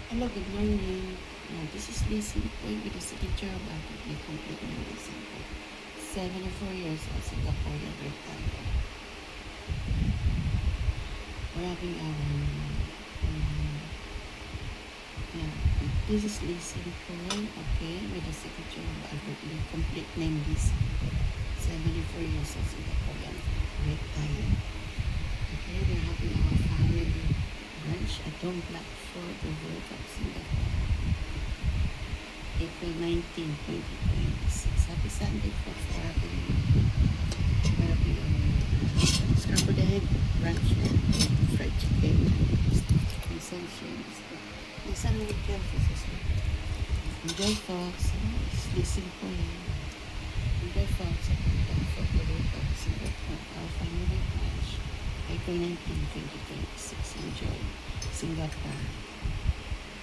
Hello, good morning. This is Lizzie Poy with the signature of the complete name is 74 years of Singaporean retired. We're having our yeah, this is Lizzie Poy, okay, with the signature of Albert Lee, complete name Lizzie. 74 years of Singaporean retired. Okay, we're having our family brunch at Dome Black Fort, the World Cup Singapore. April 19, 2026. Happy Sunday for having scrambled egg, brunch, fried chicken, and sunshine. And some with Jelfos as well. And Jelfos, it's listening po yan. And Jelfos, for the World Cup Singapore, our family brunch. April 19, 2026. Enjoy Singapore.